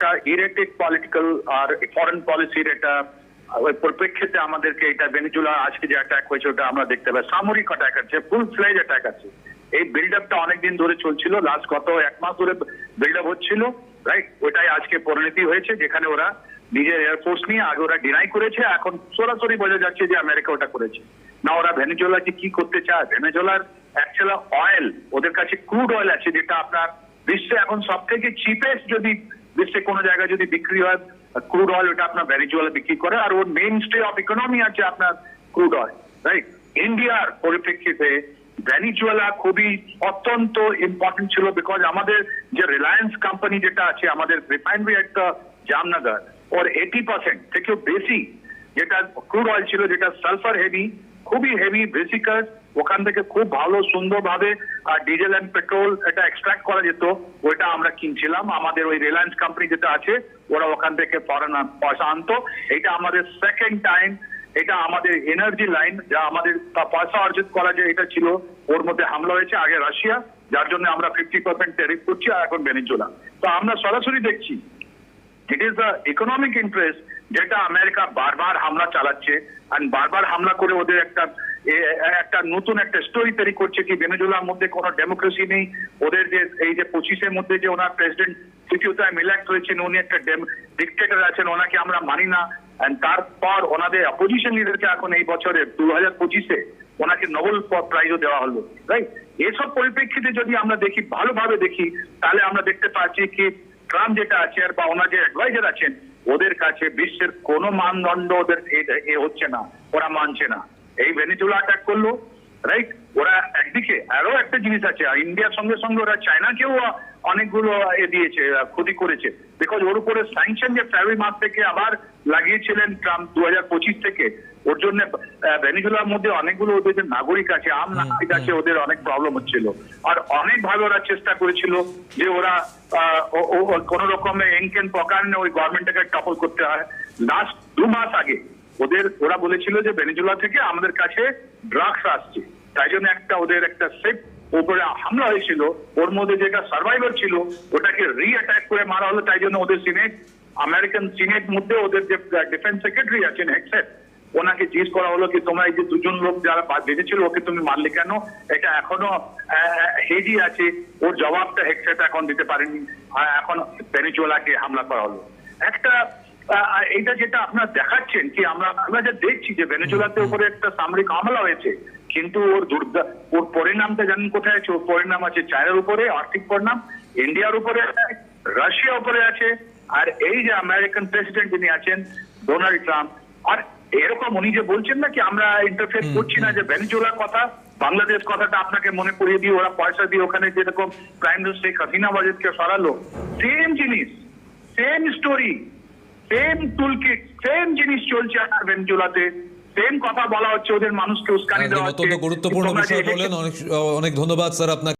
একটা ইরেটেড পলিটিক্যাল আর ফরেন পলিসির একটা পরিপ্রেক্ষিতে আমাদেরকে এটা ভেনেজুয়েলা আজকে যে অ্যাটাক হয়েছে ওটা আমরা দেখতে পাই। সামরিক অ্যাটাক আছে, ফুল ফ্লেজ অ্যাটাক আছে। এই বিল্ড আপটা অনেকদিন ধরে চলছিল, লাস্ট গত 1 মাস ধরে বিল্ড আপ হচ্ছিল, রাইট? ওটাই আজকে পরিণতি হয়েছে, যেখানে ওরা নিজের এয়ারফোর্স নিয়ে আগে ওরা ডিনাই করেছে, এখন সরাসরি বোঝা যাচ্ছে যে আমেরিকা ওটা করেছে। না, ওরা ভেনেজুয়েলাকে কি করতে চায়? ভেনেজুয়েলার অ্যাকচুয়ালি অয়েল, ওদের কাছে ক্রুড অয়েল আছে, যেটা আপনার বিশ্বে এখন সব থেকে চিপেস্ট, যদি বিশ্বে কোনো জায়গায় যদি বিক্রি হয় ক্রুড অয়েল, ওটা আপনার ভেনেজুয়েলা বিক্রি করে। আর ওর মেইন স্টে অফ ইকোনমি আছে আপনার ক্রুড অয়েল, রাইট? ইন্ডিয়ার পরিপ্রেক্ষিতে ভেনেজুয়েলা খুবই অত্যন্ত ইম্পর্টেন্ট ছিল, বিকজ আমাদের যে রিলায়েন্স কোম্পানি যেটা আছে, আমাদের রিফাইনারি একটা জামনগর, ওর 80% থেকেও বেশি যেটা ক্রুড অয়েল ছিল, যেটা সালফার হেভি, খুবই হেভি ভেসিকাস, ওখান থেকে খুব ভালো সুন্দরভাবে ডিজেল অ্যান্ড পেট্রোল এটা এক্সট্রাক্ট করা যেত, ওইটা আমরা কিনছিলাম। আমাদের ওই রিলায়েন্স কোম্পানি যেটা আছে, ওরা ওখান থেকে ফরেন পয়সা আনতো। এটা আমাদের সেকেন্ড টাইম, এটা আমাদের এনার্জি লাইন যা আমাদের পয়সা অর্জিত করা যায়, এটা ছিল, ওর মধ্যে হামলা হয়েছে আগে রাশিয়া, যার জন্য আমরা 50% ট্যারিফ করছি, আর এখন ভেনেজুয়েলা। তো আমরা সরাসরি দেখছি it is the economic interest, যেটা আমেরিকা বারবার হামলা চালাচ্ছে, আর বারবার হামলা করে ওদের একটা নতুন একটা স্টোরি তৈরি করছে কি ভেনেজুয়েলার মধ্যে কোনো ডেমোক্রেসি নেই। ওদের যে এই যে 25-এর মধ্যে যে ওনার প্রেসিডেন্ট তৃতীয় টাইম ইলেক্ট হয়েছেন, উনি একটা ডিক্টেটর আছেন, ওনাকে আমরা মানি না। তারপর ওনাদের অপোজিশন লিডারকে এখন এই বছরে 2025-এ ওনাকে নোবেল প্রাইজও দেওয়া হলো, রাইট? এসব পরিপ্রেক্ষিতে যদি আমরা দেখি, ভালোভাবে দেখি, তাহলে আমরা দেখতে পাচ্ছি কি ট্রাম্প যেটা আছে বা ওনার যে অ্যাডভাইজার আছেন, ওদের কাছে বিশ্বের কোনো মানদণ্ড ওদের হচ্ছে না, ওরা মানছে না। এই ভেনেজুয়েলা অ্যাটাক করলো, রাইট? ওরা একদিকে আরো একটা জিনিস আছে, ইন্ডিয়ার সঙ্গে সঙ্গে ওরা চায়নাকেও অনেকগুলো দিয়েছে, ক্ষতি করেছে, বিকজ ওর উপরে স্যাংশন যে ফেব্রুয়ারি মাস থেকে আবার লাগিয়েছিলেন ট্রাম্প 2025 থেকে, ওর জন্য ভেনেজুয়েলার মধ্যে অনেকগুলো ওদের যে নাগরিক আছে, আম নাগরিক আছে, ওদের অনেক প্রবলেম হচ্ছিল। আর অনেকভাবে ওরা চেষ্টা করেছিল যে ওরা কোন রকমে এনকেন প্রকারে ওই গভর্নমেন্টটাকে টপল করতে হয়। লাস্ট 2 মাস আগে ওরা বলেছিল যে ভেনেজুয়েলা থেকে আমাদের কাছে ড্রাগস আসছে, তাই জন্য ওদের একটা সেফ উপরে হামলা হয়েছিল, ওর মধ্যে যেটা সার্ভাইভার ছিল ওটাকে রি-অ্যাটাক করে মারা হলো। তাই জন্য ওদের সিনেট, আমেরিকান সিনেট মধ্যে ওদের যে ডিফেন্স সেক্রেটারি আছেন হেক্সেট, ওনাকে জিজ্ঞেস করা হলো কি তোমরা এই যে 2জন লোক যারা বেঁচেছিল ওকে তুমি মারলে কেন? এটা এখনো হেজি আছে। ওর জবাবটা হেক্সেট এখন দিতে পারেনি, এখন ভেনেজুয়েলাকে হামলা করা হলো। এইটা যেটা আপনারা দেখাচ্ছেন কি আমরা যে দেখছি যে ভেনেজুয়েলাতে উপরে একটা সামরিক হামলা হয়েছে, কিন্তু ওর পরিণামটা জানেন কোথায় আছে? ওর পরিণাম আছে চায়নার উপরে, আর্থিক পরিণাম ইন্ডিয়ার উপরে আছে, রাশিয়া উপরে আছে, আর এই যে আমেরিকান প্রেসিডেন্ট যিনি আছেন ডোনাল্ড ট্রাম্প। আর এরকম উনি যে বলছেন না কি আমরা ইন্টারফেয়ার করছি না, যে ভেনেজুয়েলার কথা, বাংলাদেশ কথাটা আপনাকে মনে করিয়ে দিয়ে ওরা পয়সা দিয়ে ওখানে যেরকম প্রাইম মিনিস্টার শেখ হাসিনা বাজেটকে সরালো, সেম জিনিস, same story, same toolkit, same জিনিস চলছে আর ভেনেজুয়েলাতে, সেম কথা বলা হচ্ছে, ওদের মানুষকে উস্কানি দেওয়া হচ্ছে। অত্যন্ত গুরুত্বপূর্ণ বিষয় বললেন, অনেক ধন্যবাদ স্যার আপনাকে।